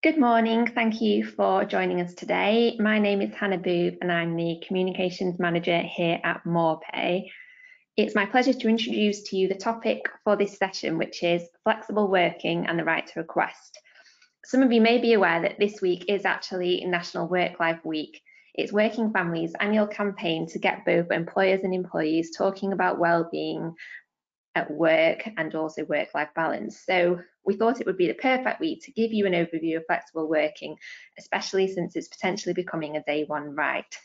Good morning. Thank you for joining us today. My name is Hannah Booth and I'm the Communications Manager here at MorePay. It's my pleasure to introduce to you the topic for this session, which is flexible working and the right to request. Some of you may be aware that this week is actually National Work Life Week. It's Working Families' annual campaign to get both employers and employees talking about well-being at work and also work-life balance. So we thought it would be the perfect week to give you an overview of flexible working, especially since it's potentially becoming a day one right.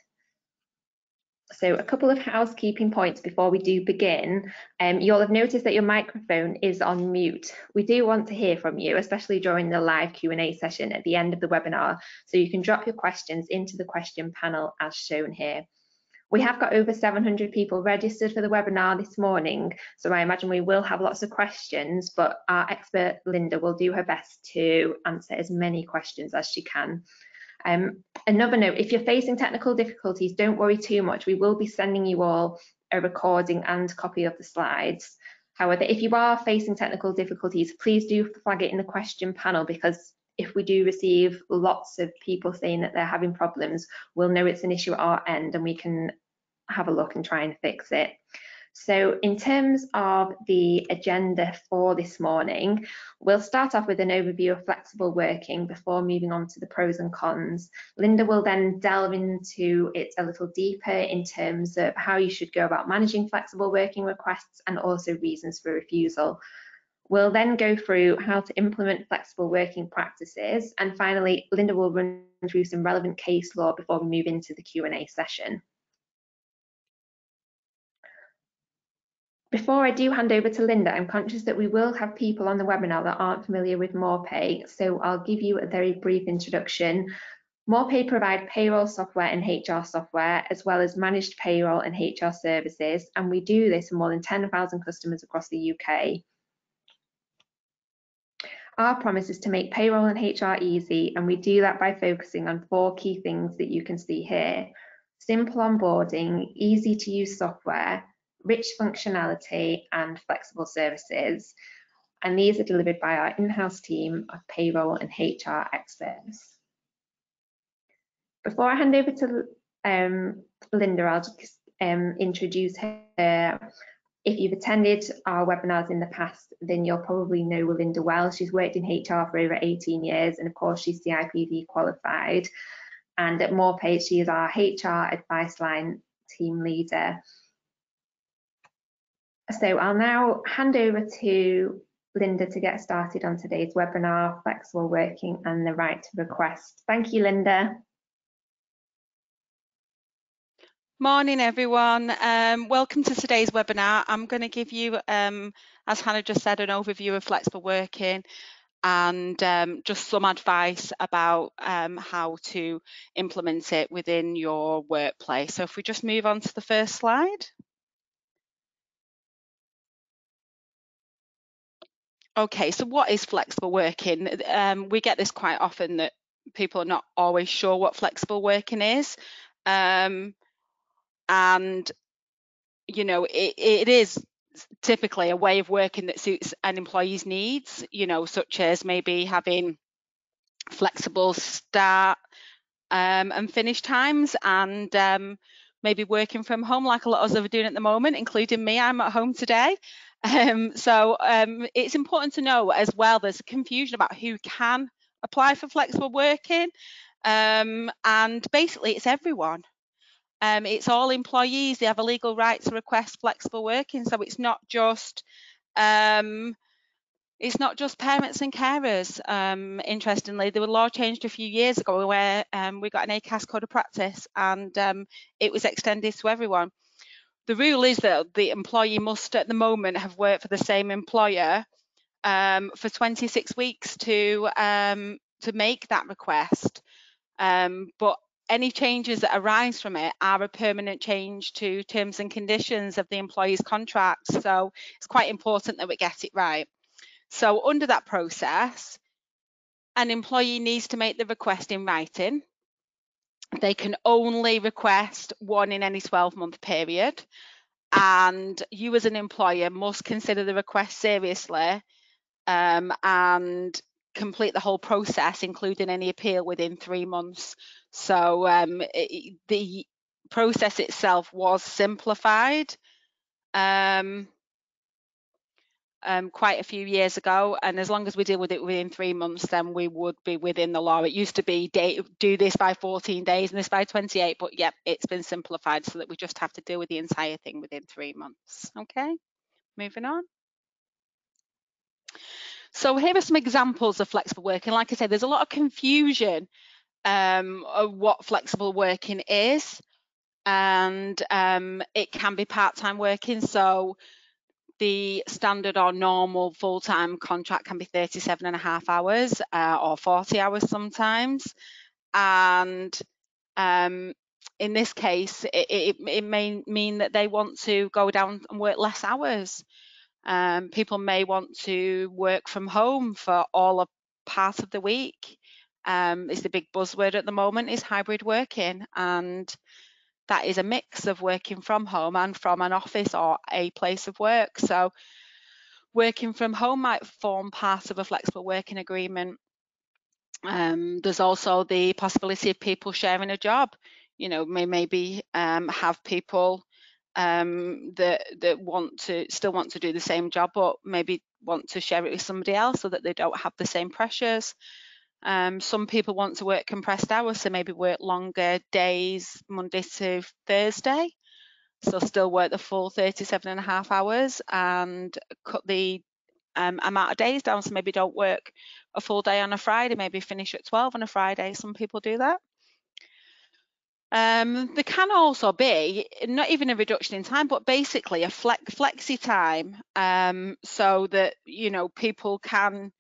So a couple of housekeeping points before we do begin. You'll have noticed that your microphone is on mute. We do want to hear from you, especially during the live Q&A session at the end of the webinar, so you can drop your questions into the question panel as shown here. We have got over 700 people registered for the webinar this morning, so I imagine we will have lots of questions, but our expert Linda will do her best to answer as many questions as she can. Another note, if you're facing technical difficulties, don't worry too much. We will be sending you all a recording and copy of the slides. However, if you are facing technical difficulties, please do flag it in the question panel, because if we do receive lots of people saying that they're having problems, we'll know it's an issue at our end and we can have a look and try and fix it. So in terms of the agenda for this morning, we'll start off with an overview of flexible working before moving on to the pros and cons. Linda will then delve into it a little deeper in terms of how you should go about managing flexible working requests and also reasons for refusal. We'll then go through how to implement flexible working practices, and finally Linda will run through some relevant case law before we move into the Q&A session. Before I do hand over to Linda, I'm conscious that we will have people on the webinar that aren't familiar with MorePay, so I'll give you a very brief introduction. MorePay provide payroll software and HR software, as well as managed payroll and HR services, and we do this for more than 10,000 customers across the UK. Our promise is to make payroll and HR easy, and we do that by focusing on 4 key things that you can see here: simple onboarding, easy to use software, rich functionality, and flexible services. And these are delivered by our in-house team of payroll and HR experts. Before I hand over to Linda, I'll just introduce her. If you've attended our webinars in the past, then you'll probably know Linda well. She's worked in HR for over 18 years, and of course she's CIPD qualified. And at MorePay, she is our HR advice line team leader. So I'll now hand over to Linda to get started on today's webinar, Flexible Working and the Right to Request. Thank you, Linda. Morning, everyone. Welcome to today's webinar. I'm going to give you, as Hannah just said, an overview of flexible working and just some advice about how to implement it within your workplace. So if we just move on to the first slide. Okay, so what is flexible working? We get this quite often, that people are not always sure what flexible working is. And, you know, it is typically a way of working that suits an employee's needs, you know, such as maybe having flexible start and finish times, and maybe working from home like a lot of us are doing at the moment, including me. I'm at home today. So it's important to know as well, there's a confusion about who can apply for flexible working, and basically it's everyone. It's all employees. They have a legal right to request flexible working, so it's not just parents and carers. Interestingly, there was a law changed a few years ago where we got an ACAS code of practice, and it was extended to everyone. The rule is that the employee must at the moment have worked for the same employer for 26 weeks to make that request. But any changes that arise from it are a permanent change to terms and conditions of the employee's contract. So it's quite important that we get it right. So under that process, an employee needs to make the request in writing. They can only request one in any 12-month period. And you as an employer must consider the request seriously and complete the whole process, including any appeal, within 3 months. So the process itself was simplified quite a few years ago, and as long as we deal with it within 3 months, then we would be within the law. It used to be do this by 14 days and this by 28, but yeah, it's been simplified so that we just have to deal with the entire thing within 3 months. Okay, moving on. So here are some examples of flexible working. Like I said, there's a lot of confusion of what flexible working is, and it can be part-time working. So the standard or normal full-time contract can be 37.5 hours or 40 hours sometimes. And in this case, it may mean that they want to go down and work less hours. People may want to work from home for all of part of the week. Is the big buzzword at the moment is hybrid working, and that is a mix of working from home and from an office or a place of work. So working from home might form part of a flexible working agreement. There's also the possibility of people sharing a job. You know, maybe have people that still want to do the same job, but maybe want to share it with somebody else so that they don't have the same pressures. Some people want to work compressed hours, so maybe work longer days, Monday to Thursday, so still work the full 37.5 hours and cut the amount of days down, so maybe don't work a full day on a Friday, maybe finish at 12 on a Friday. Some people do that. There can also be not even a reduction in time, but basically a flexi time, so that, you know, people can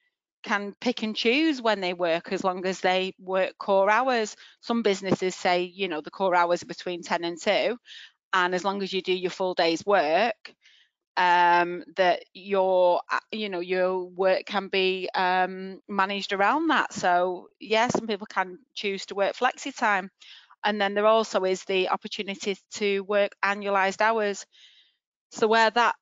pick and choose when they work as long as they work core hours. Some businesses say, you know, the core hours are between 10 and 2, and as long as you do your full day's work, that your work can be managed around that. So yeah, some people can choose to work flexi time. And then there also is the opportunity to work annualized hours. So where that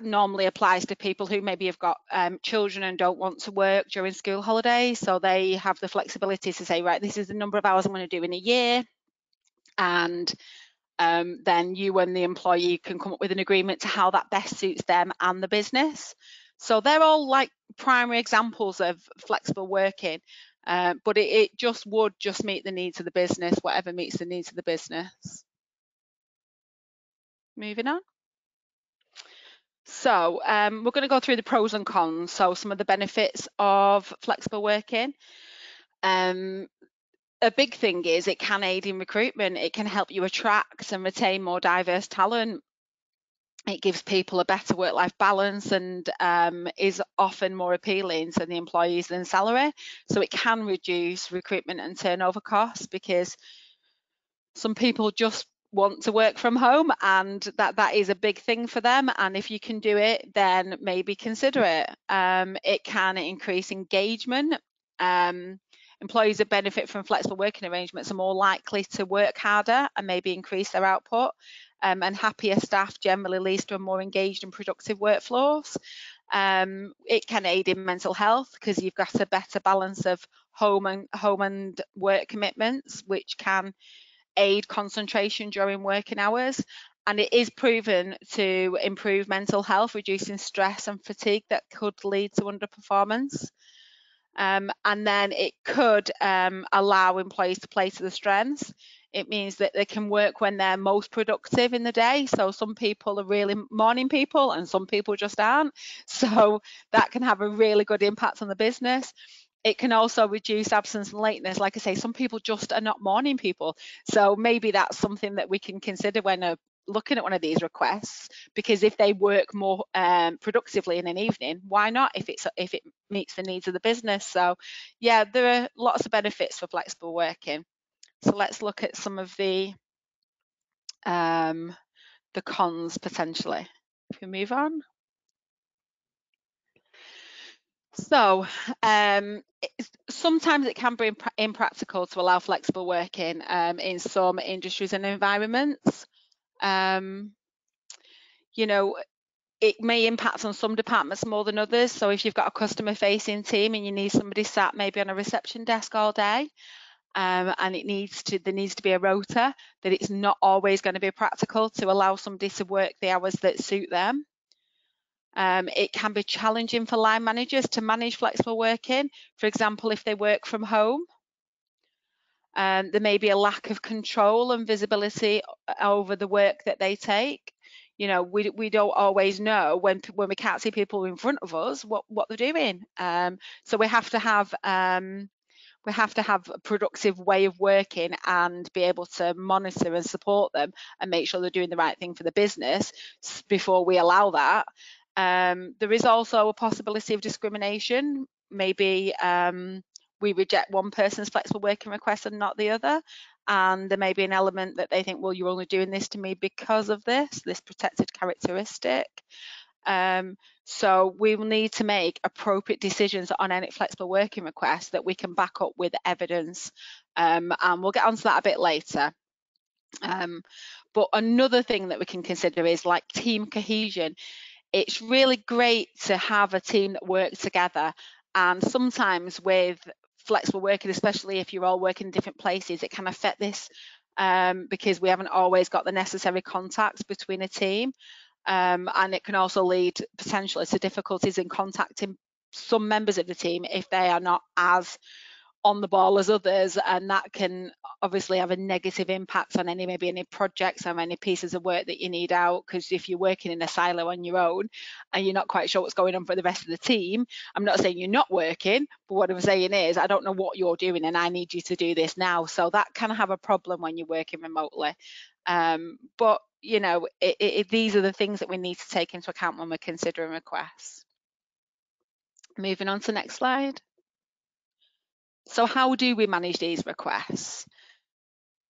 normally applies to people who maybe have got children and don't want to work during school holidays. So they have the flexibility to say, right, this is the number of hours I'm going to do in a year. And then you and the employee can come up with an agreement to how that best suits them and the business. So they're all like primary examples of flexible working. But it would just meet the needs of the business, whatever meets the needs of the business. Moving on. So we're going to go through the pros and cons. So some of the benefits of flexible working. A big thing is it can aid in recruitment. It can help you attract and retain more diverse talent. It gives people a better work-life balance and is often more appealing to the employees than salary. So it can reduce recruitment and turnover costs, because some people just want to work from home, and that is a big thing for them. And if you can do it, then maybe consider it. It can increase engagement. Employees that benefit from flexible working arrangements are more likely to work harder and maybe increase their output. And happier staff generally leads to a more engaged and productive workflows. It can aid in mental health because you've got a better balance of home and work commitments, which can aid concentration during working hours. And it is proven to improve mental health, reducing stress and fatigue that could lead to underperformance. And then it could allow employees to play to their strengths. It means that they can work when they're most productive in the day. So some people are really morning people and some people just aren't. So that can have a really good impact on the business. It can also reduce absence and lateness. Like I say, some people just are not morning people. So maybe that's something that we can consider when looking at one of these requests, because if they work more productively in an evening, why not, if it meets the needs of the business? So yeah, there are lots of benefits for flexible working. So let's look at some of the cons potentially. If we move on. So sometimes it can be impractical to allow flexible working in some industries and environments. You know, it may impact on some departments more than others. So if you've got a customer facing team and you need somebody sat maybe on a reception desk all day, and there needs to be a rota, that it's not always going to be practical to allow somebody to work the hours that suit them. It can be challenging for line managers to manage flexible working. For example, if they work from home, there may be a lack of control and visibility over the work that they take. You know, we don't always know when we can't see people in front of us what they're doing. So we have to have a productive way of working and be able to monitor and support them and make sure they're doing the right thing for the business before we allow that. There is also a possibility of discrimination. Maybe we reject one person's flexible working request and not the other. And there may be an element that they think, well, you're only doing this to me because of this protected characteristic. So we will need to make appropriate decisions on any flexible working requests that we can back up with evidence. And we'll get onto that a bit later. But another thing that we can consider is like team cohesion. It's really great to have a team that works together, and sometimes with flexible working, especially if you're all working in different places, it can affect this because we haven't always got the necessary contacts between a team, and it can also lead potentially to difficulties in contacting some members of the team if they are not as on the ball as others, and that can obviously have a negative impact on maybe any projects or any pieces of work that you need out, because if you're working in a silo on your own and you're not quite sure what's going on for the rest of the team, I'm not saying you're not working, but what I'm saying is I don't know what you're doing and I need you to do this now. So that can have a problem when you're working remotely. But you know, these are the things that we need to take into account when we're considering requests. Moving on to the next slide. So how do we manage these requests?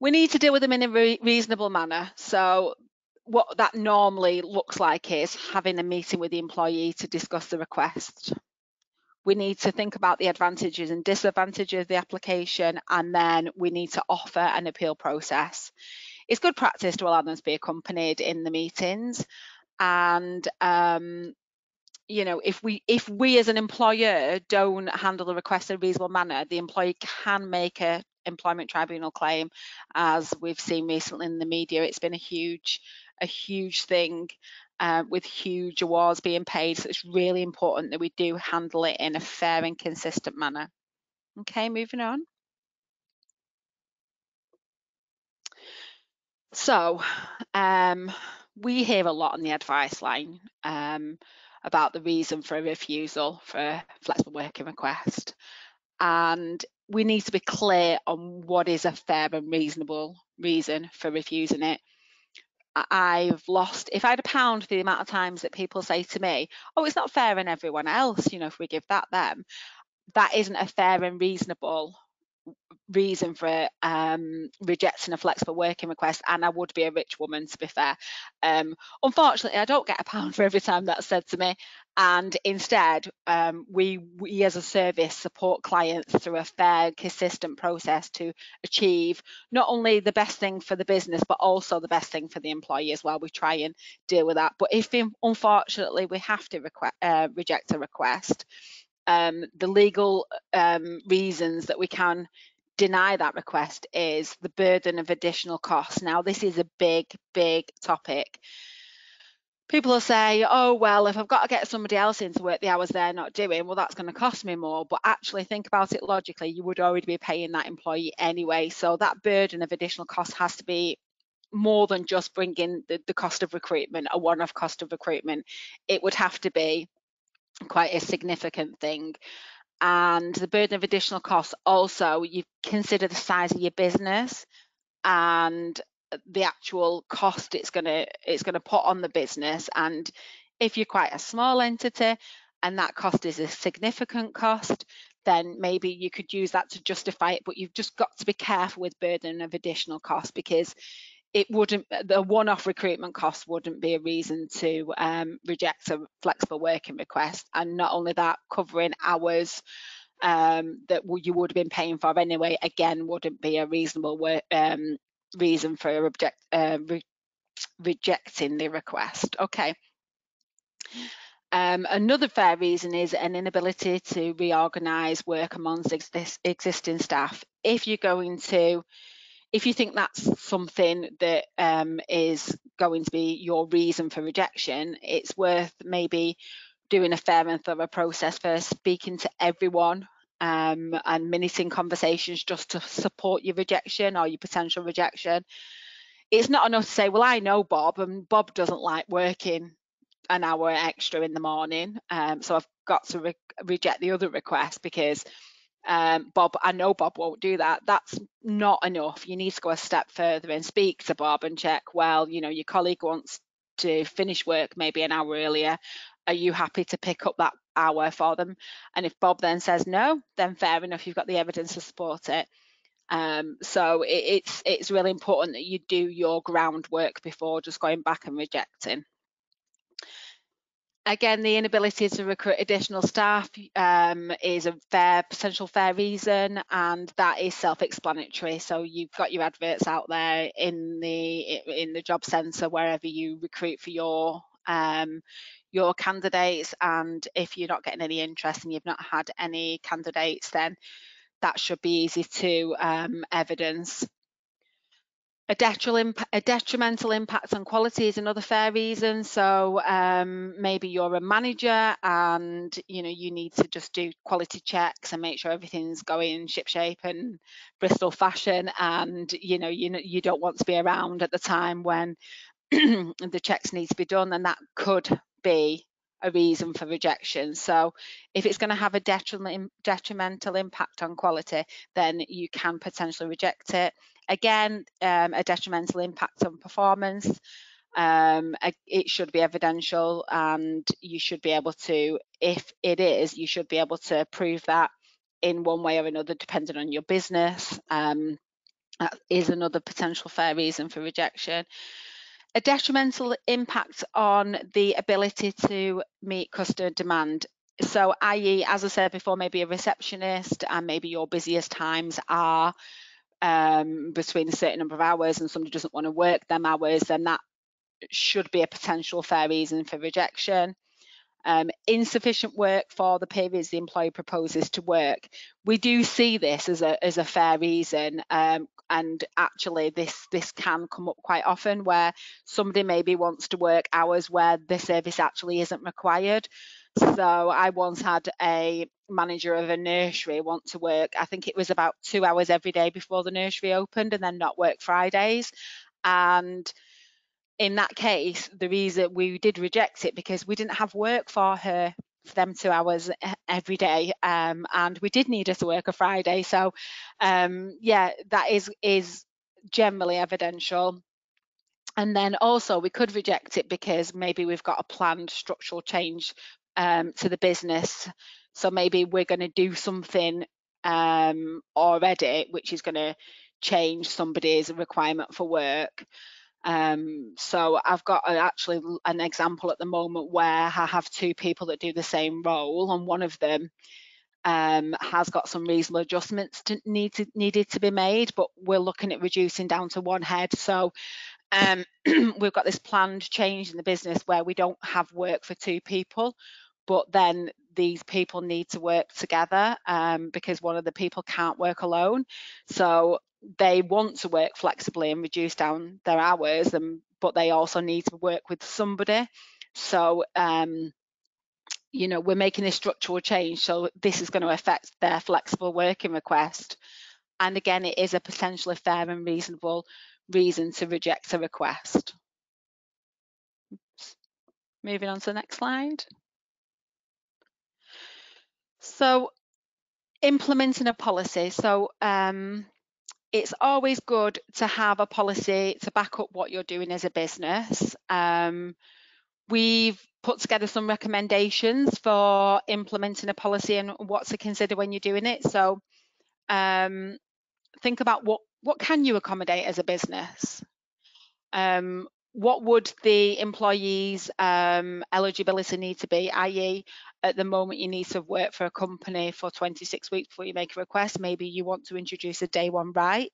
We need to deal with them in a reasonable manner. So what that normally looks like is having a meeting with the employee to discuss the request. We need to think about the advantages and disadvantages of the application, and then we need to offer an appeal process. It's good practice to allow them to be accompanied in the meetings, and you know, if we as an employer don't handle the request in a reasonable manner, the employee can make a employment tribunal claim, as we've seen recently in the media. It's been a huge thing with huge awards being paid. So it's really important that we do handle it in a fair and consistent manner. Okay, moving on. So we hear a lot on the advice line about the reason for a refusal for a flexible working request, and we need to be clear on what is a fair and reasonable reason for refusing it. If I had a pound for the amount of times that people say to me, oh, it's not fair on everyone else, you know, if we give them, that isn't a fair and reasonable reason for rejecting a flexible working request, and I would be a rich woman, to be fair. Unfortunately, I don't get a pound for every time that's said to me, and instead we as a service support clients through a fair, consistent process to achieve not only the best thing for the business but also the best thing for the employee as well. We try and deal with that, but if unfortunately we have to reject a request, the legal reasons that we can deny that request is the burden of additional costs. Now, this is a big topic. People will say, oh, well, if I've got to get somebody else in to work the hours they're not doing, well, that's going to cost me more. But actually, think about it logically, you would already be paying that employee anyway. So that burden of additional cost has to be more than just bringing the cost of recruitment, a one-off cost of recruitment. It would have to be quite a significant thing. And the burden of additional costs, also, you consider the size of your business and the actual cost it's going to put on the business. And if you're quite a small entity and that cost is a significant cost, then maybe you could use that to justify it. But you've just got to be careful with burden of additional costs, because the one-off recruitment cost wouldn't be a reason to reject a flexible working request. And not only that, covering hours that you would have been paying for anyway, again, wouldn't be a reasonable reason for rejecting the request. Okay. Another fair reason is an inability to reorganise work amongst existing staff. If you think that's something that is going to be your reason for rejection, it's worth maybe doing a fair and thorough process first, speaking to everyone and minuting conversations just to support your rejection or your potential rejection. It's not enough to say, well, I know Bob, and Bob doesn't like working an hour extra in the morning, so I've got to reject the other request because Bob, I know Bob won't do that. That's not enough. You need to go a step further and speak to Bob and check, well, you know, your colleague wants to finish work maybe an hour earlier. Are you happy to pick up that hour for them? And if Bob then says no, then fair enough, you've got the evidence to support it. So it's really important that you do your groundwork before just going back and rejecting. Again, the inability to recruit additional staff is a potential fair reason, and that is self-explanatory. So you've got your adverts out there in the job centre wherever you recruit for your candidates, and if you're not getting any interest and you've not had any candidates, then that should be easy to evidence. A detrimental impact on quality is another fair reason. So maybe you're a manager and you need to just do quality checks and make sure everything's going shipshape and Bristol fashion, and you don't want to be around at the time when the checks need to be done, and that could be a reason for rejection. So if it's going to have a detrimental impact on quality, then you can potentially reject it. Again, a detrimental impact on performance, it should be evidential, and you should be able to, if it is, you should be able to prove that in one way or another, depending on your business. That is another potential fair reason for rejection. A detrimental impact on the ability to meet customer demand. So, i.e., as I said before, maybe a receptionist, and maybe your busiest times are between a certain number of hours and somebody doesn't want to work them hours, then that should be a potential fair reason for rejection. Insufficient work for the periods the employee proposes to work. We do see this as a fair reason, and actually this can come up quite often, where somebody maybe wants to work hours where the service actually isn't required. So I once had a manager of a nursery want to work, I think it was about 2 hours every day before the nursery opened, and then not work Fridays. And in that case, the reason we did reject it, because we didn't have work for her for them 2 hours every day, and we did need her to work a Friday. So yeah, that is generally evidential. And then also we could reject it because maybe we've got a planned structural change to the business. So maybe we're going to do something already which is going to change somebody's requirement for work. So I've got actually an example at the moment where I have 2 people that do the same role, and one of them has got some reasonable adjustments needed to be made, but we're looking at reducing down to 1 head. So we've got this planned change in the business where we don't have work for 2 people, but then these people need to work together because one of the people can't work alone. So they want to work flexibly and reduce down their hours, but they also need to work with somebody. So we're making this structural change, so this is going to affect their flexible working request. And again, it is a potentially fair and reasonable reason to reject a request. Oops. Moving on to the next slide. So implementing a policy. So it's always good to have a policy to back up what you're doing as a business. We've put together some recommendations for implementing a policy and what to consider when you're doing it. So think about what can you accommodate as a business? What would the employee's eligibility need to be, i.e. at the moment you need to work for a company for 26 weeks before you make a request. Maybe you want to introduce a day 1 right,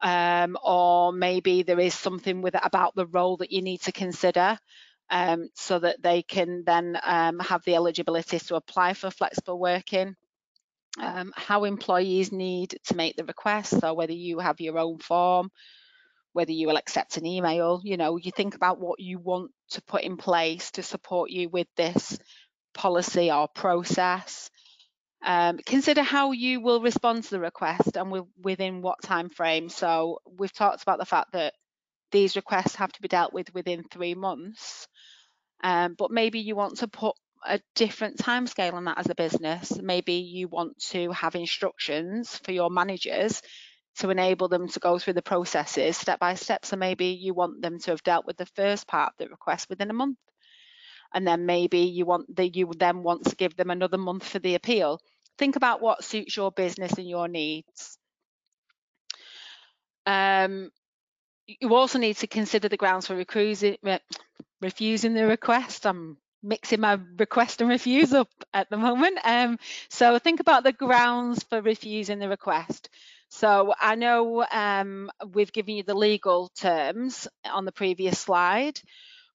or maybe there is something about the role that you need to consider. so that they can then have the eligibility to apply for flexible working. How employees need to make the request, so whether you have your own form, whether you will accept an email, you think about what you want to put in place to support you with this policy or process. Consider how you will respond to the request and within what time frame. So we've talked about the fact that these requests have to be dealt with within 3 months, but maybe you want to put a different timescale on that as a business. Maybe you want to have instructions for your managers to enable them to go through the processes step by step. So maybe you want them to have dealt with the first part of the request within a month, and then maybe you then want to give them another month for the appeal. Think about what suits your business and your needs. You also need to consider the grounds for refusing the request. I'm mixing my request and refuse up at the moment. So think about the grounds for refusing the request. So I know we've given you the legal terms on the previous slide,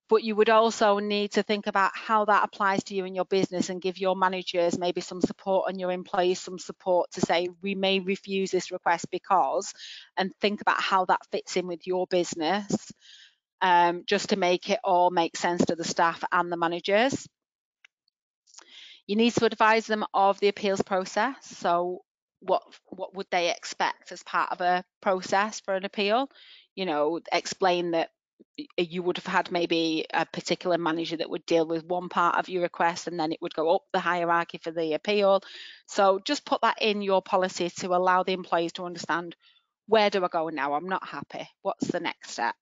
but you would also need to think about how that applies to you and your business, and give your managers maybe some support and your employees some support to say, we may refuse this request because, and think about how that fits in with your business, just to make it all make sense to the staff and the managers. You need to advise them of the appeals process. So what would they expect as part of a process for an appeal? Explain that you would have had maybe a particular manager that would deal with one part of your request, and then it would go up the hierarchy for the appeal. So just put that in your policy to allow the employees to understand, where do I go now? I'm not happy. What's the next step?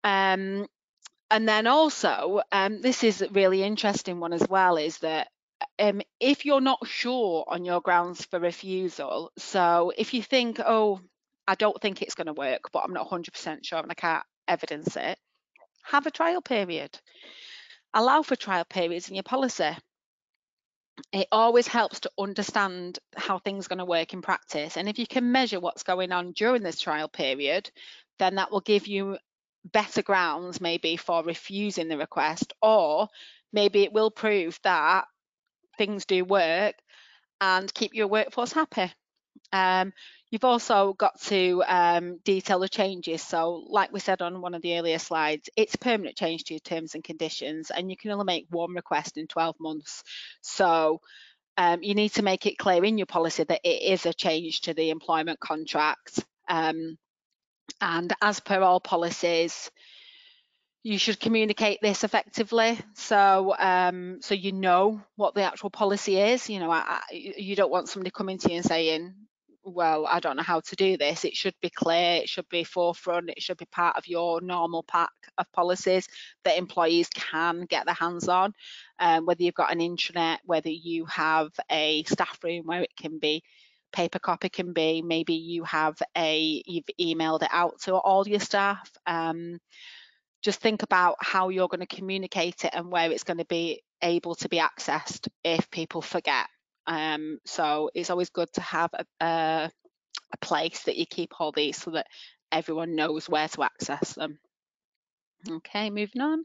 And then also, this is a really interesting one as well, is that if you're not sure on your grounds for refusal, so if you think, oh, I don't think it's going to work, but I'm not 100% sure and I can't evidence it, have a trial period. Allow for trial periods in your policy. It always helps to understand how things are going to work in practice. And if you can measure what's going on during this trial period, then that will give you better grounds maybe for refusing the request, or maybe it will prove that things do work and keep your workforce happy. You've also got to detail the changes. So like we said on one of the earlier slides, it's a permanent change to your terms and conditions, and you can only make one request in 12 months. So you need to make it clear in your policy that it is a change to the employment contract. And as per all policies, you should communicate this effectively, so so you know what the actual policy is. You don't want somebody coming to you and saying, well, I don't know how to do this. It should be clear, it should be forefront, it should be part of your normal pack of policies that employees can get their hands on, whether you've got an intranet, whether you have a staff room where it can be paper copy, can be maybe you've emailed it out to all your staff. Just think about how you're going to communicate it and where it's going to be able to be accessed if people forget. So it's always good to have a place that you keep all these so that everyone knows where to access them. Okay, moving on.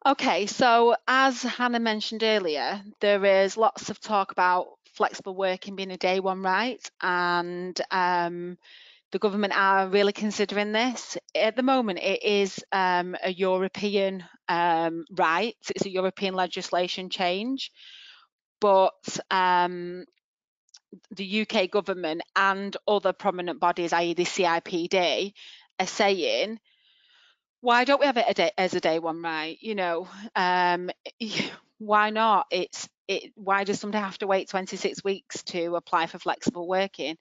Okay, so as Hannah mentioned earlier, there is lots of talk about flexible working being a day one right, and the government are really considering this. At the moment, it is a European right. It's a European legislation change, but the UK government and other prominent bodies, i.e. the CIPD, are saying, why don't we have it as a day one right? Why not? Why does somebody have to wait 26 weeks to apply for flexible working?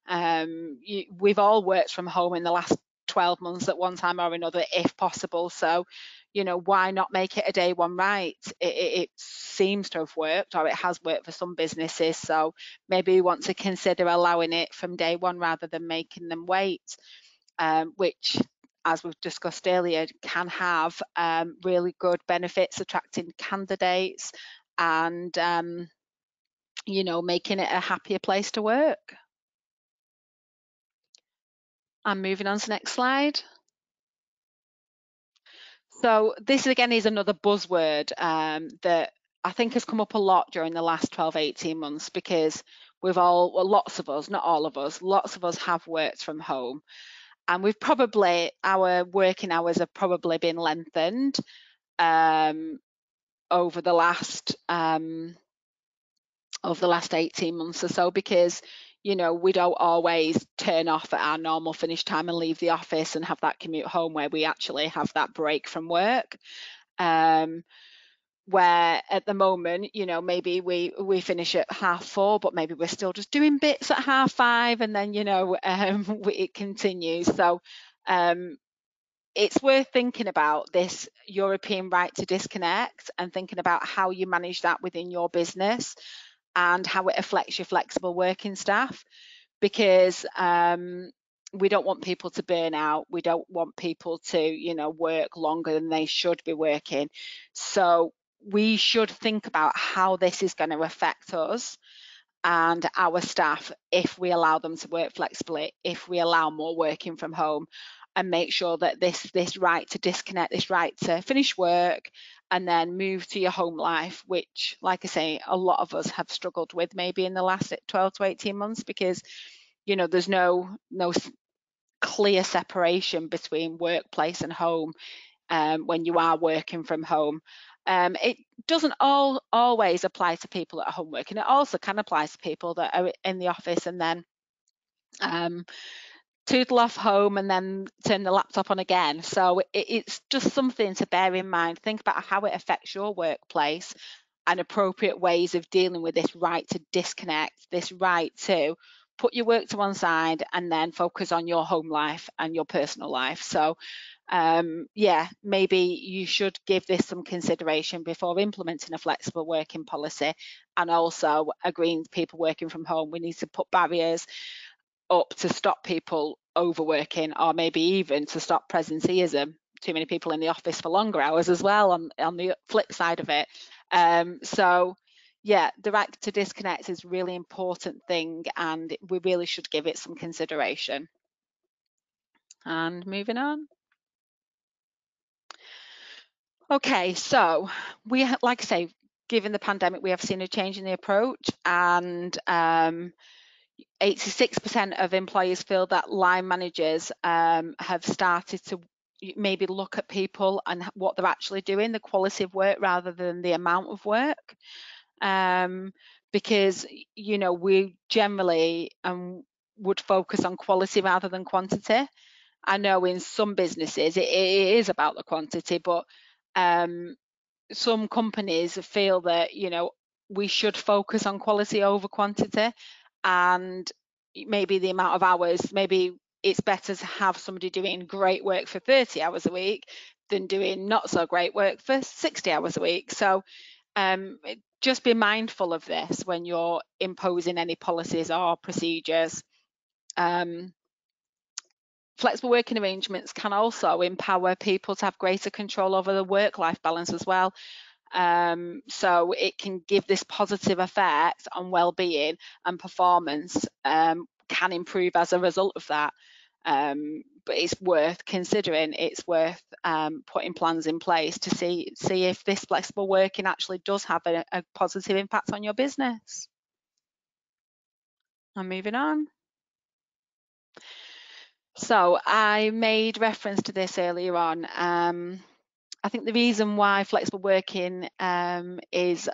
We've all worked from home in the last 12 months at one time or another, if possible. So, why not make it a day one right? It seems to have worked, or it has worked for some businesses. So maybe we want to consider allowing it from day one rather than making them wait, which, as we've discussed earlier, can have really good benefits, attracting candidates and, making it a happier place to work. I'm moving on to the next slide. So this again is another buzzword that I think has come up a lot during the last 12, 18 months, because lots of us, not all of us, lots of us have worked from home, and our working hours have probably been lengthened over the last 18 months or so, because we don't always turn off at our normal finish time and leave the office and have that commute home, where we actually have that break from work. Where at the moment, maybe we finish at 4:30, but maybe we're still just doing bits at 5:30, and then it continues. So it's worth thinking about this European right to disconnect, and thinking about how you manage that within your business and how it affects your flexible working staff, because we don't want people to burn out. We don't want people to, work longer than they should be working. So we should think about how this is going to affect us and our staff if we allow them to work flexibly, if we allow more working from home, and make sure that this right to disconnect, this right to finish work and then move to your home life, which, like I say, a lot of us have struggled with maybe in the last 12 to 18 months, because there's no clear separation between workplace and home when you are working from home. It doesn't always apply to people at home working. It also can apply to people that are in the office and then tootle off home and then turn the laptop on again. So it's just something to bear in mind. Think about how it affects your workplace and appropriate ways of dealing with this right to disconnect, this right to put your work to one side and then focus on your home life and your personal life. So maybe you should give this some consideration before implementing a flexible working policy, and also agreeing to people working from home. We need to put barriers up to stop people overworking, or maybe even to stop presenteeism, too many people in the office for longer hours as well, on the flip side of it. So yeah, the right to disconnect is a really important thing, and we really should give it some consideration. And moving on. Okay, so like I say, given the pandemic, we have seen a change in the approach, and 86% of employers feel that line managers have started to maybe look at people and what they're actually doing, the quality of work rather than the amount of work. Because we generally would focus on quality rather than quantity. I know in some businesses it is about the quantity, but some companies feel that we should focus on quality over quantity, and maybe the amount of hours, maybe it's better to have somebody doing great work for 30 hours a week than doing not so great work for 60 hours a week. So just be mindful of this when you're imposing any policies or procedures. Flexible working arrangements can also empower people to have greater control over the work-life balance as well. So it can give this positive effect on well-being, and performance can improve as a result of that. But it's worth considering, it's worth putting plans in place to see if this flexible working actually does have a positive impact on your business. I'm moving on. So I made reference to this earlier on. I think the reason why flexible working is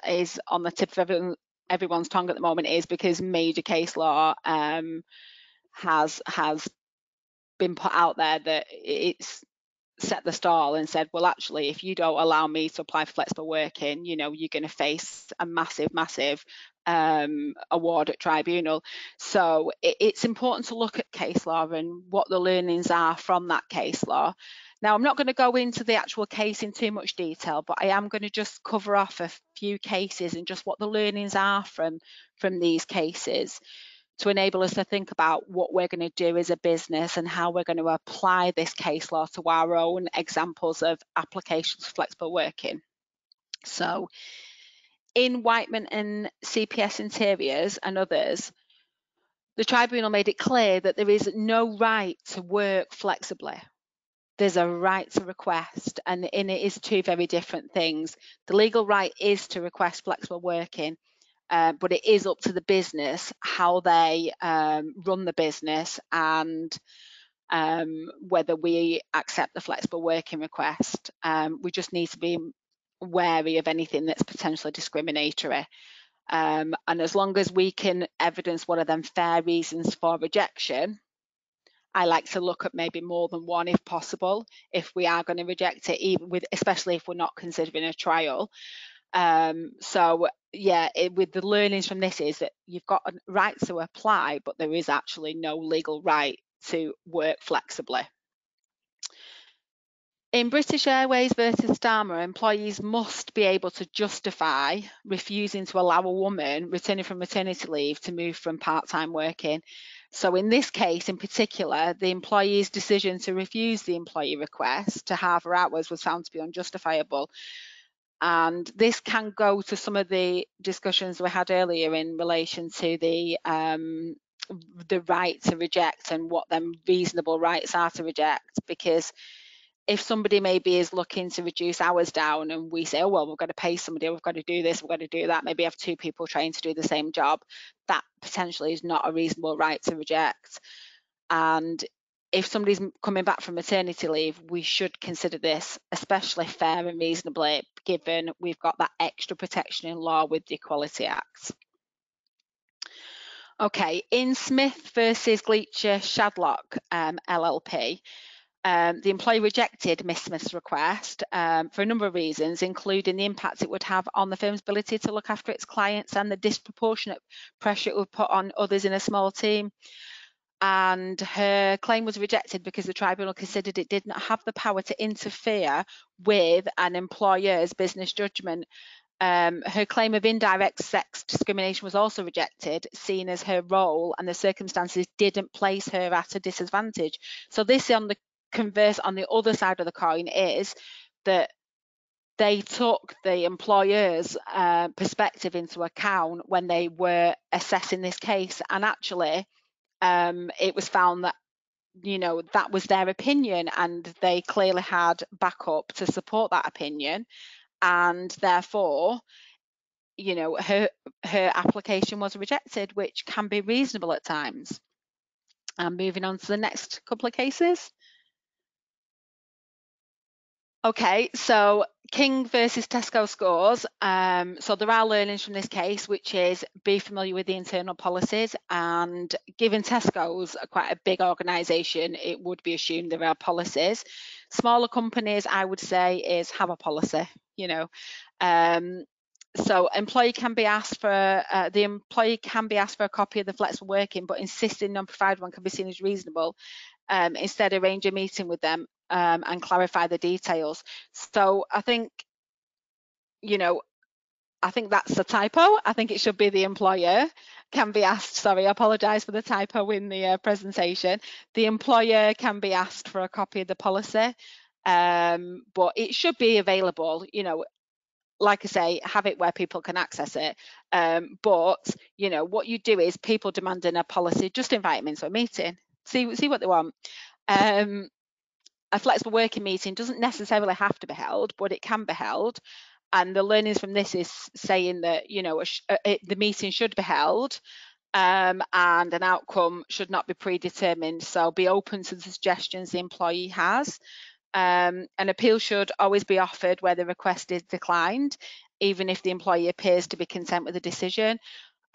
on the tip of everyone's tongue at the moment is because major case law has been put out there that it's set the stall and said, well, actually, if you don't allow me to apply for flexible working, you're going to face a massive award at tribunal. So it's important to look at case law and what the learnings are from that case law. Now, I'm not going to go into the actual case in too much detail, but I am going to just cover off a few cases and just what the learnings are from these cases, to enable us to think about what we're going to do as a business and how we're going to apply this case law to our own examples of applications for flexible working. So in Whiteman and CPS Interiors and others, the tribunal made it clear that there is no right to work flexibly. there's a right to request, and it is two very different things. The legal right is to request flexible working, but it is up to the business how they run the business and whether we accept the flexible working request. We just need to be wary of anything that's potentially discriminatory. And as long as we can evidence what are them fair reasons for rejection, I like to look at maybe more than one if possible, if we are going to reject it, even with, especially if we're not considering a trial. So yeah, with the learnings from this is that you've got a right to apply, but there is actually no legal right to work flexibly. In British Airways versus Starmer, employees must be able to justify refusing to allow a woman returning from maternity leave to move from part-time working. So in this case in particular, the employee's decision to refuse the employee request to halve her hours was found to be unjustifiable. And this can go to some of the discussions we had earlier in relation to the right to reject and what them reasonable rights are to reject, because if somebody maybe is looking to reduce hours down and we say, oh, well, we've got to pay somebody, we've got to do this, we've got to do that, maybe have two people trained to do the same job, that potentially is not a reasonable right to reject. And if somebody's coming back from maternity leave, we should consider this especially fair and reasonably, given we've got that extra protection in law with the Equality Act. Okay, in Smith versus Gleacher Shadlock LLP, the employee rejected Miss Smith's request for a number of reasons, including the impact it would have on the firm's ability to look after its clients and the disproportionate pressure it would put on others in a small team. And her claim was rejected because the tribunal considered it did not have the power to interfere with an employer's business judgment. Her claim of indirect sex discrimination was also rejected, seen as her role and the circumstances didn't place her at a disadvantage. So this, on the converse, on the other side of the coin, is that they took the employer's perspective into account when they were assessing this case, and actually it was found that, you know, that was their opinion and they clearly had backup to support that opinion, and therefore, you know, her application was rejected, which can be reasonable at times. And moving on to the next couple of cases. Okay, so King versus Tesco Scores. So there are learnings from this case, which is be familiar with the internal policies, and given Tesco's quite a big organisation, it would be assumed there are policies. Smaller companies, I would say, is have a policy, you know. So employee can be asked for a copy of the flexible working, but insisting non-provided one can be seen as reasonable. Instead, arrange a meeting with them and clarify the details. So I think, you know, I think that's a typo. I think it should be the employer can be asked, sorry, I apologise for the typo in the presentation. The employer can be asked for a copy of the policy, but it should be available, you know, like I say, have it where people can access it. But, you know, what you do is people demanding a policy, just invite them into a meeting, see what they want. A flexible working meeting doesn't necessarily have to be held, but it can be held. And the learnings from this is saying that, you know, the meeting should be held and an outcome should not be predetermined. So be open to the suggestions the employee has. An appeal should always be offered where the request is declined, even if the employee appears to be content with the decision,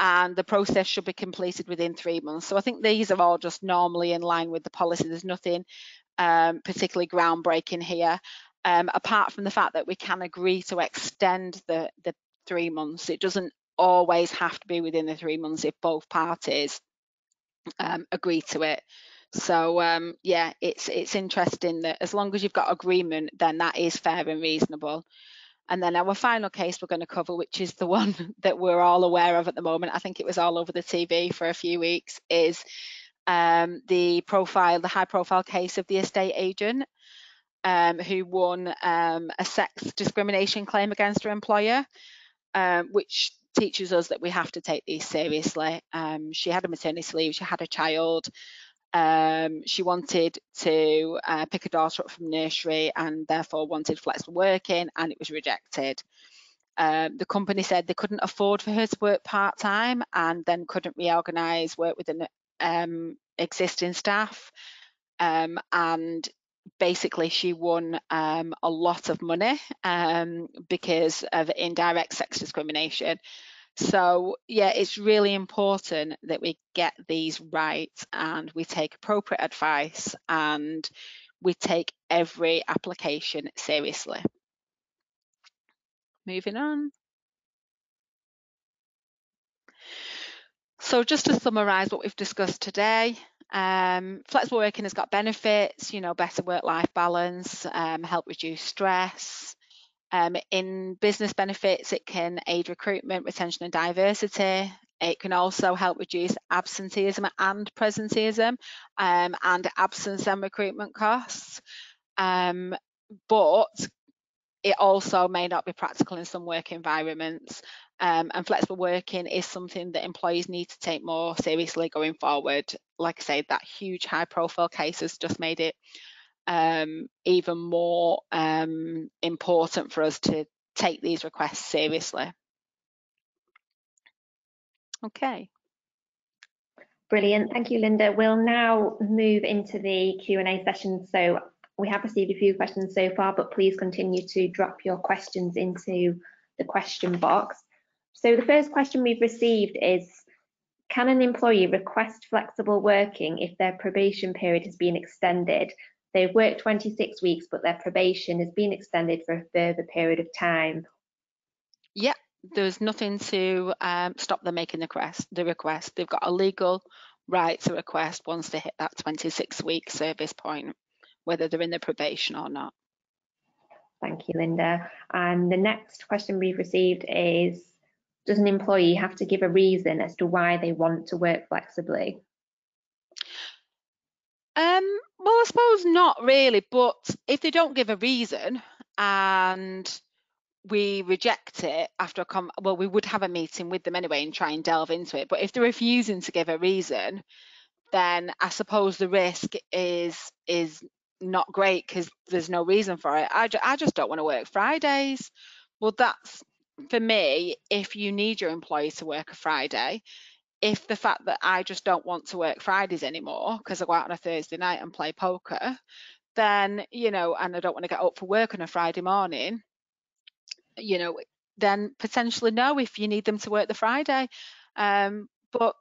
and the process should be completed within 3 months. So I think these are all just normally in line with the policy. There's nothing particularly groundbreaking here, apart from the fact that we can agree to extend the 3 months. It doesn't always have to be within the 3 months if both parties agree to it. So yeah, it's interesting that as long as you've got agreement, then that is fair and reasonable. And then our final case we're going to cover, which is the one that we're all aware of at the moment, I think it was all over the TV for a few weeks, is the high profile case of the estate agent who won a sex discrimination claim against her employer, which teaches us that we have to take these seriously. She had a maternity leave, she had a child, She wanted to pick a daughter up from nursery and therefore wanted flexible working, and it was rejected. The company said they couldn't afford for her to work part-time and then couldn't reorganise work with an existing staff. And basically she won a lot of money because of indirect sex discrimination. So yeah, it's really important that we get these right and we take appropriate advice and we take every application seriously. Moving on. So just to summarise what we've discussed today, flexible working has got benefits, better work-life balance, help reduce stress. In business benefits, it can aid recruitment, retention and diversity. It can also help reduce absenteeism and presenteeism and absence and recruitment costs. But it also may not be practical in some work environments. And flexible working is something that employees need to take more seriously going forward. Like I say, that huge high profile case has just made it even more important for us to take these requests seriously. Okay. Brilliant. Thank you, Linda. We'll now move into the Q&A session. So we have received a few questions so far, but please continue to drop your questions into the question box. So the first question we've received is, can an employee request flexible working if their probation period has been extended? They've worked 26 weeks, but their probation has been extended for a further period of time. Yeah, there's nothing to stop them making the request. They've got a legal right to request once they hit that 26-week service point, whether they're in the probation or not. Thank you, Linda. And the next question we've received is, does an employee have to give a reason as to why they want to work flexibly? Well, I suppose not really, but if they don't give a reason and we reject it after well, we would have a meeting with them anyway and try and delve into it. But if they're refusing to give a reason, then I suppose the risk is not great because there's no reason for it. I just don't want to work Fridays. Well, that's, for me, if you need your employees to work a Friday, if the fact that I just don't want to work Fridays anymore because I go out on a Thursday night and play poker, then, and I don't want to get up for work on a Friday morning, then potentially no, if you need them to work the Friday. But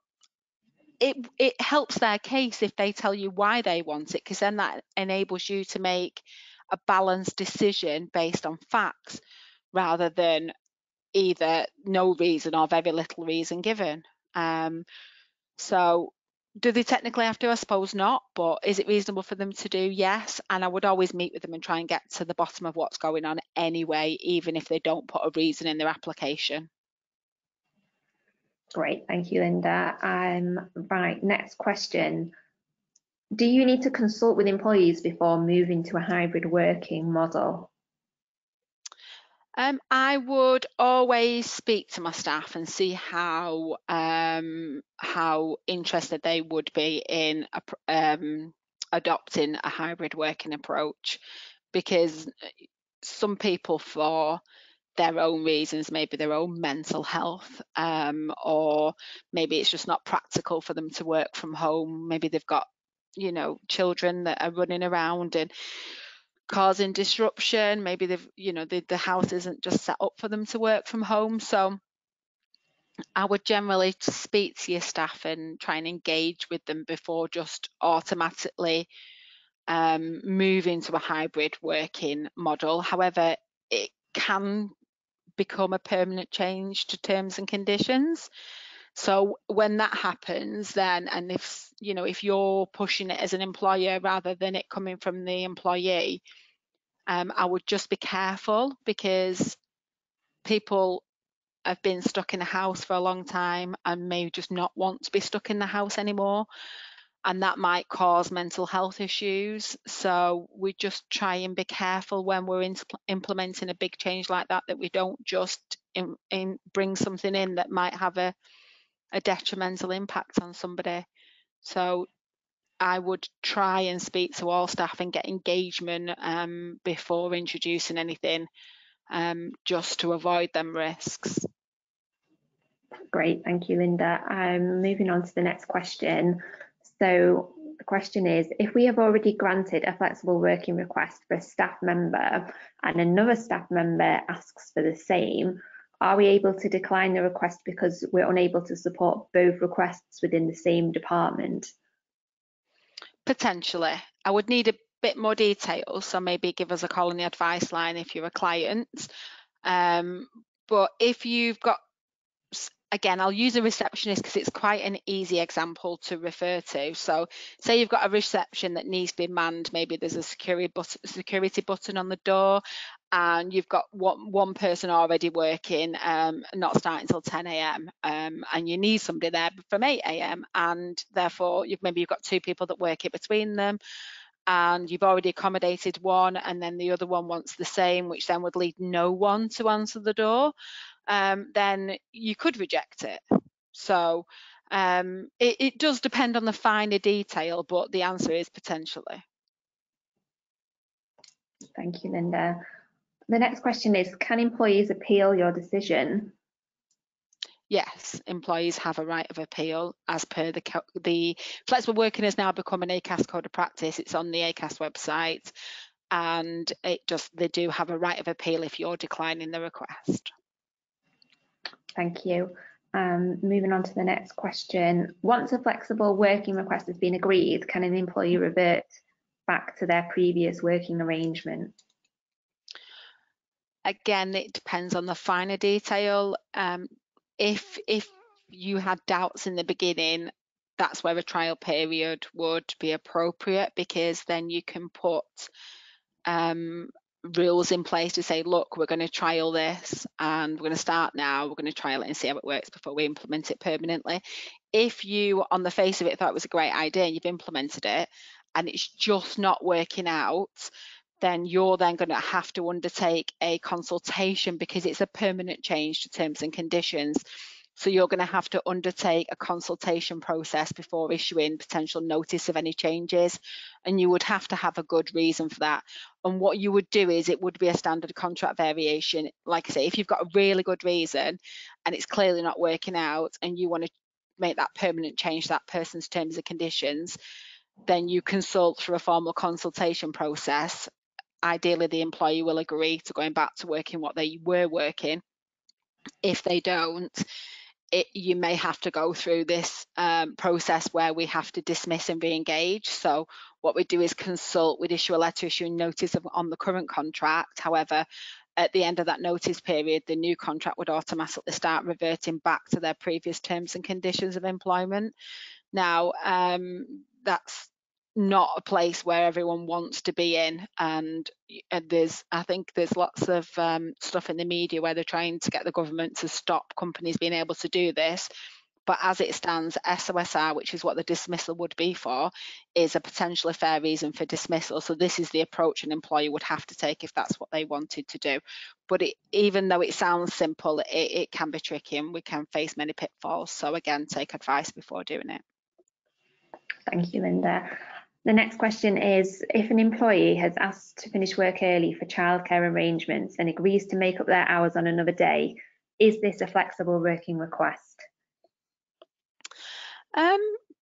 it helps their case if they tell you why they want it, because then that enables you to make a balanced decision based on facts rather than either no reason or very little reason given. So do they technically have to? I suppose not, but is it reasonable for them to do? Yes. And I would always meet with them and try and get to the bottom of what's going on anyway, even if they don't put a reason in their application. Great, thank you, Linda. Right, next question. Do you need to consult with employees before moving to a hybrid working model? I would always speak to my staff and see how interested they would be in adopting a hybrid working approach, because some people, for their own reasons, maybe their own mental health, or maybe it's just not practical for them to work from home. Maybe they've got, children that are running around and causing disruption. Maybe the house isn't just set up for them to work from home. So I would generally speak to your staff and try and engage with them before just automatically moving to a hybrid working model. However, it can become a permanent change to terms and conditions. So when that happens, then, and if you're pushing it as an employer rather than it coming from the employee, I would just be careful, because people have been stuck in a house for a long time and may just not want to be stuck in the house anymore, and that might cause mental health issues. So we just try and be careful when we're implementing a big change like that, that we don't just bring something in that might have a detrimental impact on somebody. So I would try and speak to all staff and get engagement before introducing anything, just to avoid them risks. Great, thank you, Linda. Moving on to the next question. So the question is, if we have already granted a flexible working request for a staff member and another staff member asks for the same, are we able to decline the request because we're unable to support both requests within the same department? Potentially. I would need a bit more detail, so maybe give us a call on the advice line if you're a client. But if you've got, again, I'll use a receptionist because it's quite an easy example to refer to. So say you've got a reception that needs to be manned, maybe there's a security button on the door, and you've got one person already working, not starting until 10 a.m. And you need somebody there from 8 a.m. and therefore maybe you've got two people that work it between them, and you've already accommodated one, and then the other one wants the same, which then would lead no one to answer the door. Then you could reject it. So it does depend on the finer detail, but the answer is potentially. Thank you, Linda. The next question is, can employees appeal your decision? Yes, employees have a right of appeal as per the flexible working has now become an ACAS code of practice. It's on the ACAS website, and they do have a right of appeal if you're declining the request. Thank you. Moving on to the next question. Once a flexible working request has been agreed, can an employee revert back to their previous working arrangement? Again, it depends on the finer detail. If you had doubts in the beginning, that's where a trial period would be appropriate, because then you can put rules in place to say, look, we're going to trial this and we're going to start now, we're going to trial it and see how it works before we implement it permanently. If you, on the face of it, thought it was a great idea and you've implemented it and it's just not working out, then you're then going to have to undertake a consultation, because it's a permanent change to terms and conditions. So you're going to have to undertake a consultation process before issuing potential notice of any changes, and you would have to have a good reason for that. And what you would do is, it would be a standard contract variation. Like I say, if you've got a really good reason and it's clearly not working out and you want to make that permanent change to that person's terms and conditions, then you consult through a formal consultation process. Ideally, the employee will agree to going back to working what they were working. If they don't, you may have to go through this process where we have to dismiss and re-engage. So what we do is consult, we'd issue a letter issuing notice on the current contract. However, at the end of that notice period, the new contract would automatically start reverting back to their previous terms and conditions of employment. Now, that's not a place where everyone wants to be in, and I think there's lots of stuff in the media where they're trying to get the government to stop companies being able to do this. But as it stands, SOSR, which is what the dismissal would be for, is a potentially fair reason for dismissal. So this is the approach an employer would have to take if that's what they wanted to do. But even though it sounds simple, it can be tricky and we can face many pitfalls. So again, take advice before doing it. Thank you, Linda. The next question is, if an employee has asked to finish work early for childcare arrangements and agrees to make up their hours on another day, is this a flexible working request?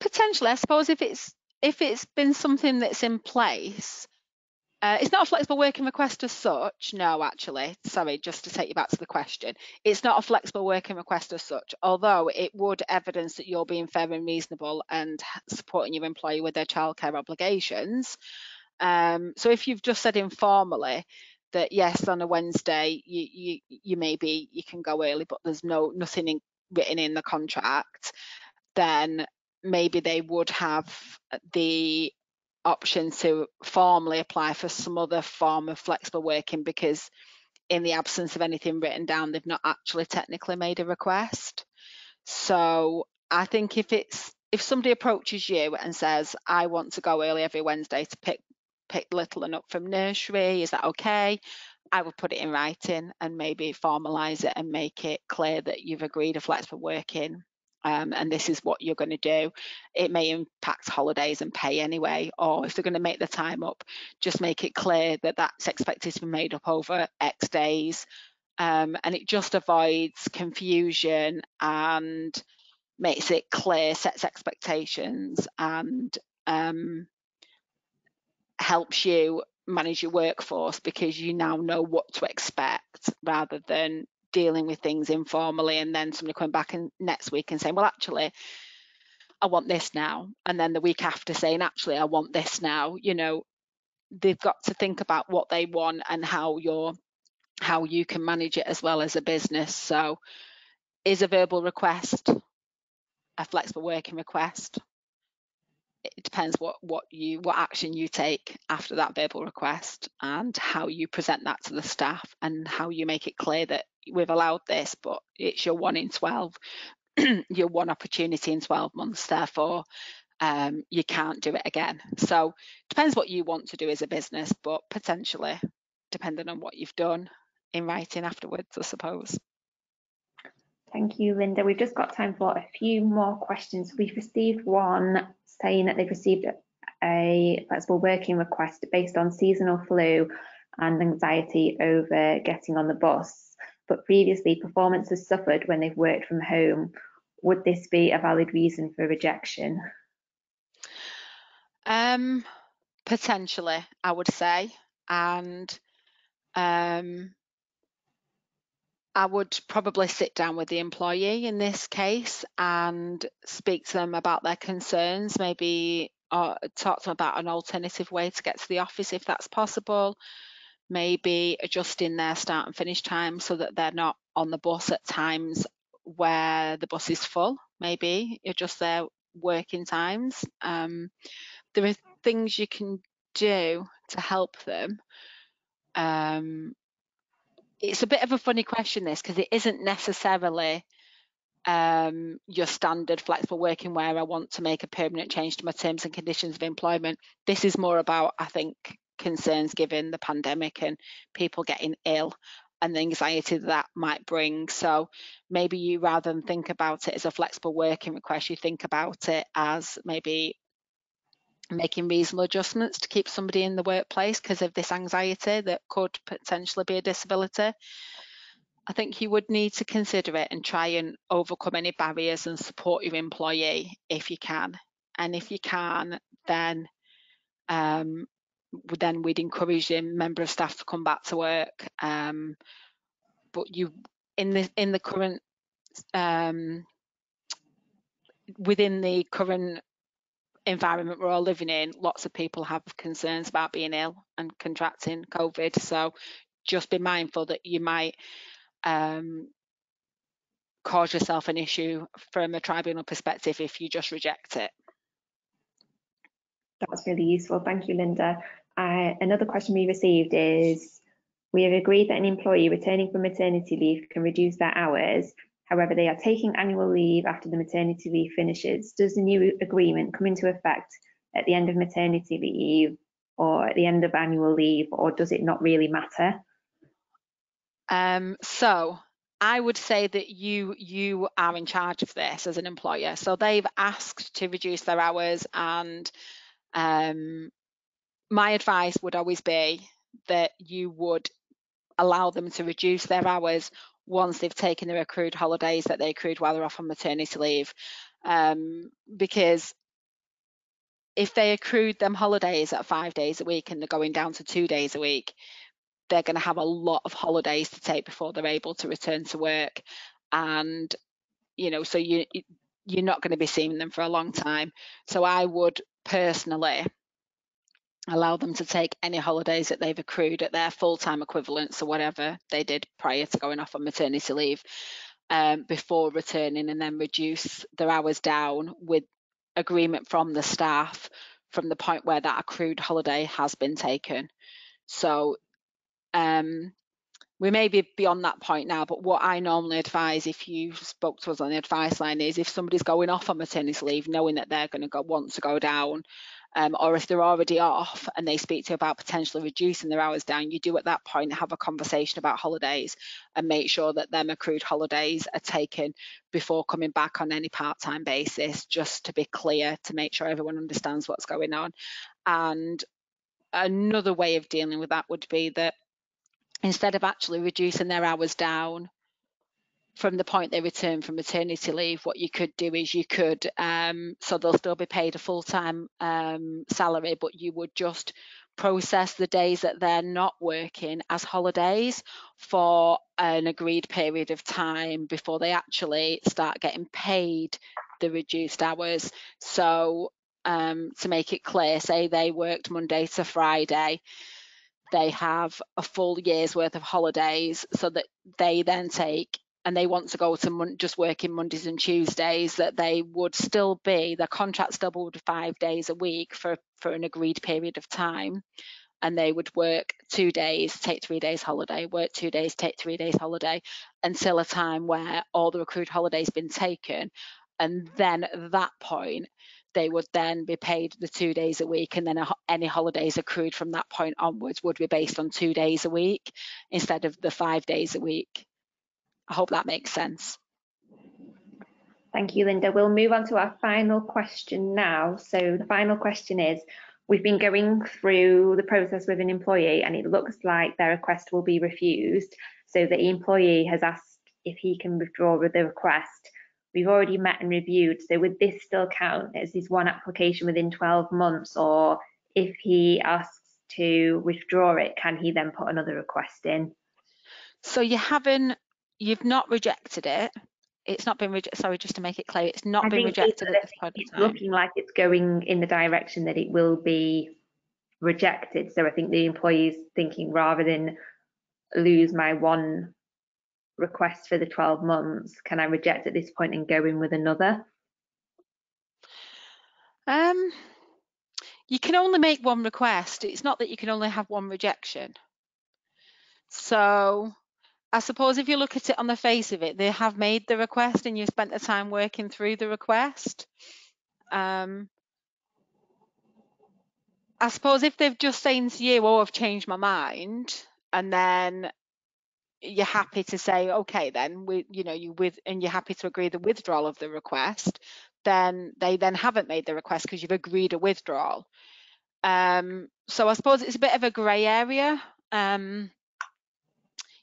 Potentially, I suppose if it's been something that's in place, it's not a flexible working request as such. No, actually, sorry, just to take you back to the question, it's not a flexible working request as such, although it would evidence that you're being fair and reasonable and supporting your employee with their childcare obligations. So if you've just said informally that yes, on a Wednesday you can go early, but there's nothing written in the contract, then maybe they would have the option to formally apply for some other form of flexible working, because in the absence of anything written down, they've not actually technically made a request. So I think if somebody approaches you and says, I want to go early every Wednesday to pick little and up from nursery, is that okay? I would put it in writing and maybe formalise it and make it clear that you've agreed a flexible working and this is what you're going to do. It may impact holidays and pay anyway, or if they're going to make the time up, just make it clear that that's expected to be made up over X days, and it just avoids confusion and makes it clear, sets expectations, and helps you manage your workforce, because you now know what to expect, rather than dealing with things informally and then somebody coming back next week and saying, well, actually, I want this now. And then the week after saying, actually, I want this now. You know, they've got to think about what they want and how you can manage it as well as a business. So is a verbal request a flexible working request? It depends what action you take after that verbal request, and how you present that to the staff, and how you make it clear that we've allowed this, but it's your 1 in 12, your one opportunity in 12 months, therefore you can't do it again. So depends what you want to do as a business, but potentially, depending on what you've done, in writing afterwards, I suppose. Thank you, Linda. We've just got time for a few more questions. We've received one saying that they've received a flexible working request based on seasonal flu and anxiety over getting on the bus, but previously performance has suffered when they've worked from home. Would this be a valid reason for rejection? Potentially, I would say, and I would probably sit down with the employee in this case and speak to them about their concerns, maybe talk to them about an alternative way to get to the office if that's possible, maybe adjusting their start and finish time so that they're not on the bus at times where the bus is full, maybe adjust their working times. There are things you can do to help them. It's a bit of a funny question, this, because it isn't necessarily your standard flexible working where I want to make a permanent change to my terms and conditions of employment. This is more about, I think, concerns given the pandemic and people getting ill and the anxiety that might bring. So maybe you, rather than think about it as a flexible working request, you think about it as maybe making reasonable adjustments to keep somebody in the workplace because of this anxiety that could potentially be a disability. I think you would need to consider it and try and overcome any barriers and support your employee if you can. And if you can, then we'd encourage your member of staff to come back to work. But you, in the current within the current environment we're all living in, lots of people have concerns about being ill and contracting COVID. So just be mindful that you might cause yourself an issue from a tribunal perspective if you just reject it. That's really useful. Thank you, Linda. Another question we received is, we have agreed that an employee returning from maternity leave can reduce their hours. However, they are taking annual leave after the maternity leave finishes. Does the new agreement come into effect at the end of maternity leave or at the end of annual leave, or does it not really matter? So I would say that you are in charge of this as an employer. So they've asked to reduce their hours, and my advice would always be that you would allow them to reduce their hours once they've taken their accrued holidays that they accrued while they're off on maternity leave. Because if they accrued them holidays at 5 days a week and they're going down to 2 days a week, they're going to have a lot of holidays to take before they're able to return to work. And, you know, so you're not going to be seeing them for a long time. So I would personally allow them to take any holidays that they've accrued at their full-time equivalents or whatever they did prior to going off on maternity leave before returning, and then reduce their hours down with agreement from the staff from the point where that accrued holiday has been taken. So we may be beyond that point now, but what I normally advise, if you spoke to us on the advice line, is if somebody's going off on maternity leave knowing that they're going to want to go down or if they're already off and they speak to you about potentially reducing their hours down, you do at that point have a conversation about holidays and make sure that them accrued holidays are taken before coming back on any part-time basis, just to be clear, to make sure everyone understands what's going on. And another way of dealing with that would be that instead of actually reducing their hours down from the point they return from maternity leave, what you could do is you could, so they'll still be paid a full-time salary, but you would just process the days that they're not working as holidays for an agreed period of time before they actually start getting paid the reduced hours. So to make it clear, say they worked Monday to Friday, they have a full year's worth of holidays, so that they then take, and they want to go to just working Mondays and Tuesdays, that they would still be, their contract still would be 5 days a week for an agreed period of time. And they would work 2 days, take 3 days holiday, work 2 days, take 3 days holiday, until a time where all the accrued holidays been taken. And then at that point, they would then be paid the 2 days a week, and then any holidays accrued from that point onwards would be based on 2 days a week instead of the 5 days a week. I hope that makes sense. Thank you, Linda. We'll move on to our final question now. So the final question is, we've been going through the process with an employee and it looks like their request will be refused. So the employee has asked if he can withdraw the request. We've already met and reviewed. So would this still count as his one application within 12 months? Or if he asks to withdraw it, can he then put another request in? So you've not rejected it. It's not been rejected. Sorry, just to make it clear, it's not been rejected at this point in time. It's looking like it's going in the direction that it will be rejected. So I think the employee is thinking, rather than lose my one request for the 12 months, can I reject at this point and go in with another? You can only make one request. It's not that you can only have one rejection. So I suppose if you look at it on the face of it, they have made the request and you spent the time working through the request. I suppose if they've just saying to you, oh, I've changed my mind, and then you're happy to say, okay, then you're happy to agree the withdrawal of the request, then they then haven't made the request because you've agreed a withdrawal. So I suppose it's a bit of a grey area.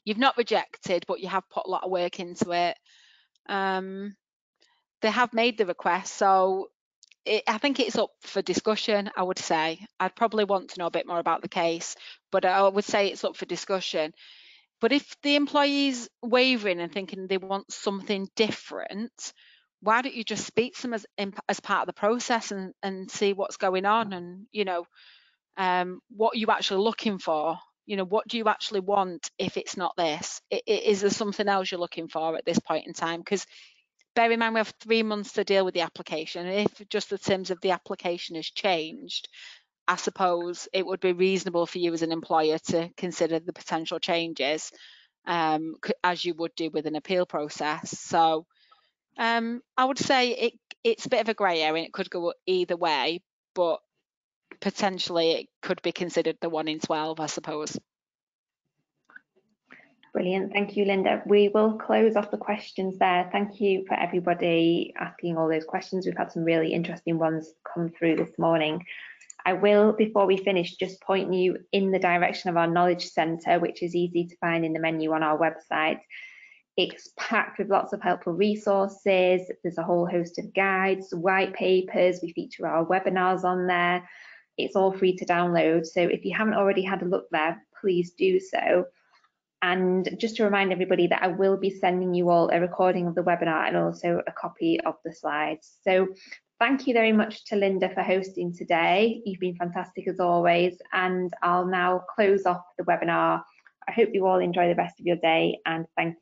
You've not rejected, but you have put a lot of work into it. They have made the request, so I think it's up for discussion, I would say. I'd probably want to know a bit more about the case, but I would say it's up for discussion. But if the employee's wavering and thinking they want something different, why don't you just speak to them as part of the process and see what's going on, and what are you actually looking for? What do you actually want if it's not this? Is there something else you're looking for at this point in time? Because bear in mind, we have 3 months to deal with the application. And if just the terms of the application has changed, I suppose it would be reasonable for you as an employer to consider the potential changes, as you would do with an appeal process. So I would say it's a bit of a grey area and it could go either way, but potentially it could be considered the 1 in 12, I suppose. Brilliant. Thank you, Linda. We will close off the questions there. Thank you for everybody asking all those questions. We've had some really interesting ones come through this morning. I will, before we finish, just point you in the direction of our Knowledge Centre, which is easy to find in the menu on our website. It's packed with lots of helpful resources. There's a whole host of guides, white papers. We feature our webinars on there. It's all free to download. So if you haven't already had a look there, please do so. And just to remind everybody that I will be sending you all a recording of the webinar and also a copy of the slides. So thank you very much to Linda for hosting today. You've been fantastic as always. And I'll now close off the webinar. I hope you all enjoy the rest of your day and thank you.